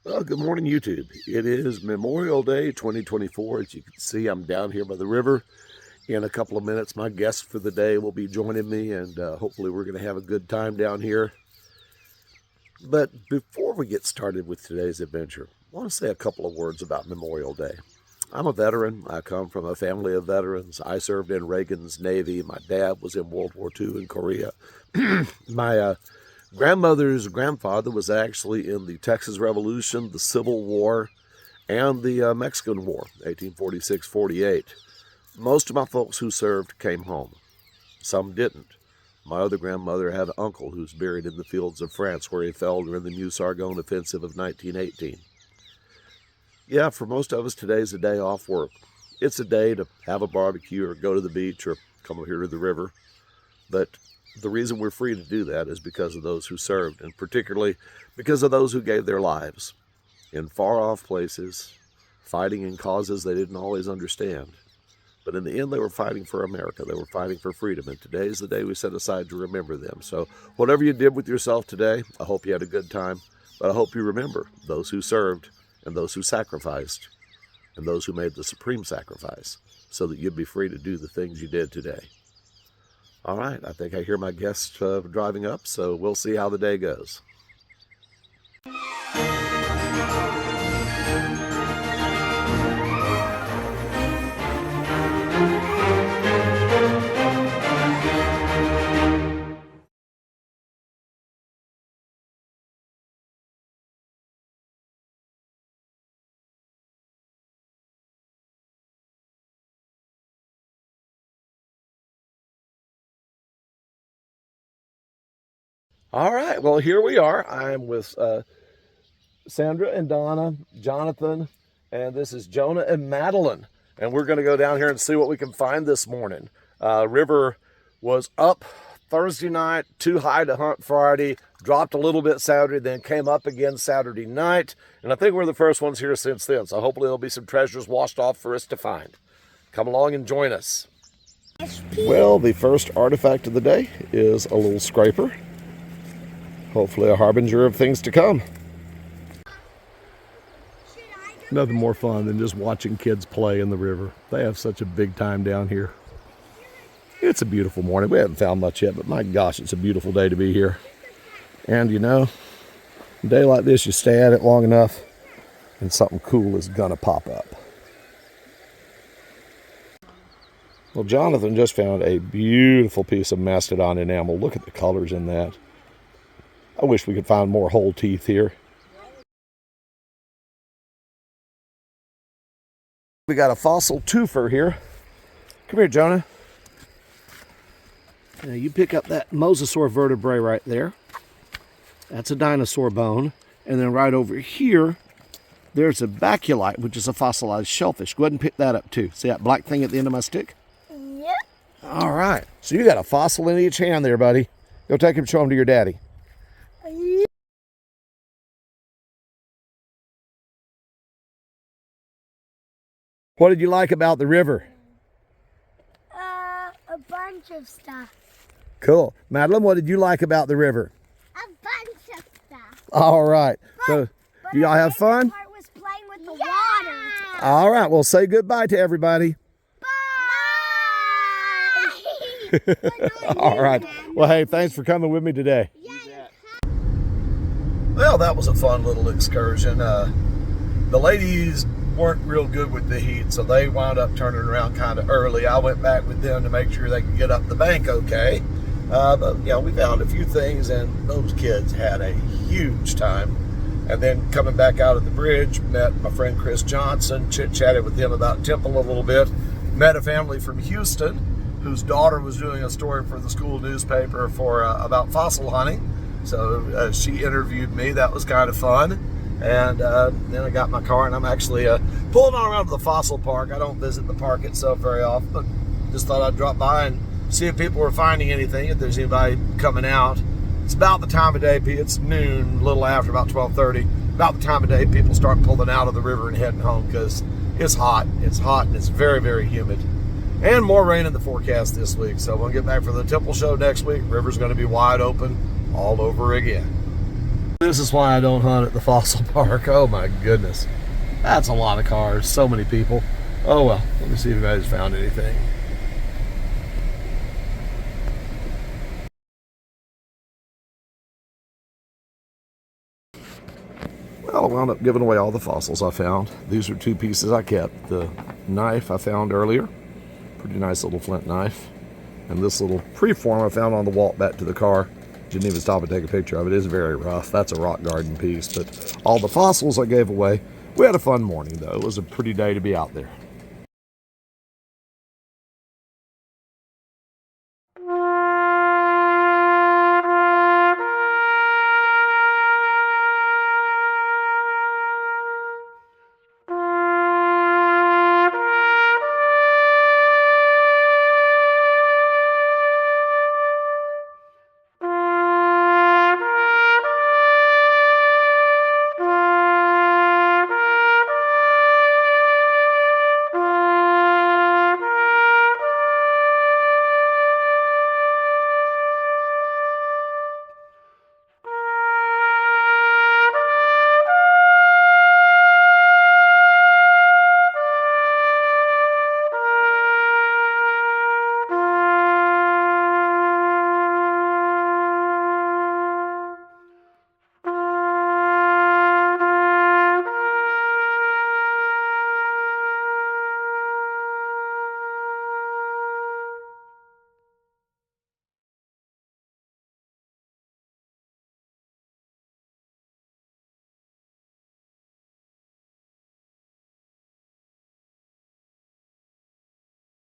Well, good morning, YouTube. It is Memorial Day 2024. As you can see, I'm down here by the river. In a couple of minutes, my guest for the day will be joining me, and hopefully we're going to have a good time down here. But before we get started with today's adventure, I want to say a couple of words about Memorial Day. I'm a veteran. I come from a family of veterans. I served in Reagan's Navy. My dad was in World War II in Korea. My grandmother's grandfather was actually in the Texas Revolution, the Civil War, and the Mexican War, 1846-48. Most of my folks who served came home. Some didn't. My other grandmother had an uncle who's buried in the fields of France where he fell during the Meuse-Argonne offensive of 1918. Yeah, for most of us, today's a day off work. It's a day to have a barbecue or go to the beach or come over here to the river. But the reason we're free to do that is because of those who served, and particularly because of those who gave their lives in far-off places, fighting in causes they didn't always understand. But in the end, they were fighting for America. They were fighting for freedom, and today is the day we set aside to remember them. So whatever you did with yourself today, I hope you had a good time, but I hope you remember those who served and those who sacrificed and those who made the supreme sacrifice so that you'd be free to do the things you did today. All right, I think I hear my guest driving up, so we'll see how the day goes. All right, well, here we are. I'm with Sandra and Donna, Jonathan, and this is Jonah and Madeline. And we're going to go down here and see what we can find this morning. River was up Thursday night, too high to hunt Friday, dropped a little bit Saturday, then came up again Saturday night. And I think we're the first ones here since then. So hopefully there'll be some treasures washed off for us to find. Come along and join us. Well, the first artifact of the day is a little scraper. Hopefully a harbinger of things to come. Nothing more fun than just watching kids play in the river. They have such a big time down here. It's a beautiful morning. We haven't found much yet, but my gosh, it's a beautiful day to be here. And you know, a day like this, you stay at it long enough and something cool is gonna pop up. Well, Jonathan just found a beautiful piece of mastodon enamel. Look at the colors in that. I wish we could find more whole teeth here. We got a fossil twofer here. Come here, Jonah. Now you pick up that mosasaur vertebrae right there. That's a dinosaur bone. And then right over here, there's a baculite, which is a fossilized shellfish. Go ahead and pick that up too. See that black thing at the end of my stick? Yep. All right. So you got a fossil in each hand there, buddy. Go take him and show him to your daddy. What did you like about the river? A bunch of stuff. Cool. Madeline, what did you like about the river? A bunch of stuff. All right. So, do y'all have fun? Part was playing with the water. All right. Well, say goodbye to everybody. Bye. All right. Well, hey, thanks for coming with me today. Well, that was a fun little excursion. The ladies weren't real good with the heat, so they wound up turning around kind of early. I went back with them to make sure they could get up the bank okay. But yeah, we found a few things, and those kids had a huge time. And then coming back out of the bridge, met my friend Chris Johnson, chit-chatted with him about Temple a little bit. Met a family from Houston whose daughter was doing a story for the school newspaper for about fossil hunting. So she interviewed me. That was kind of fun. And then I got my car, and I'm actually pulling on around to the fossil park. I don't visit the park itself very often, but just thought I'd drop by and see if people were finding anything, if there's anybody coming out. It's about the time of day, it's noon, a little after, about 12:30. About the time of day people start pulling out of the river and heading home because it's hot. It's hot and it's very, very humid. And more rain in the forecast this week. So we'll get back for the Temple show next week. River's going to be wide open all over again. This is why I don't hunt at the fossil park. Oh my goodness. That's a lot of cars. So many people. Oh well. Let me see if you guys found anything. Well, I wound up giving away all the fossils I found. These are 2 pieces I kept. The knife I found earlier. Pretty nice little flint knife. And this little preform I found on the walk back to the car. Didn't even stop and take a picture of it. It is very rough. That's a rock garden piece. But all the fossils I gave away. We had a fun morning, though. It was a pretty day to be out there.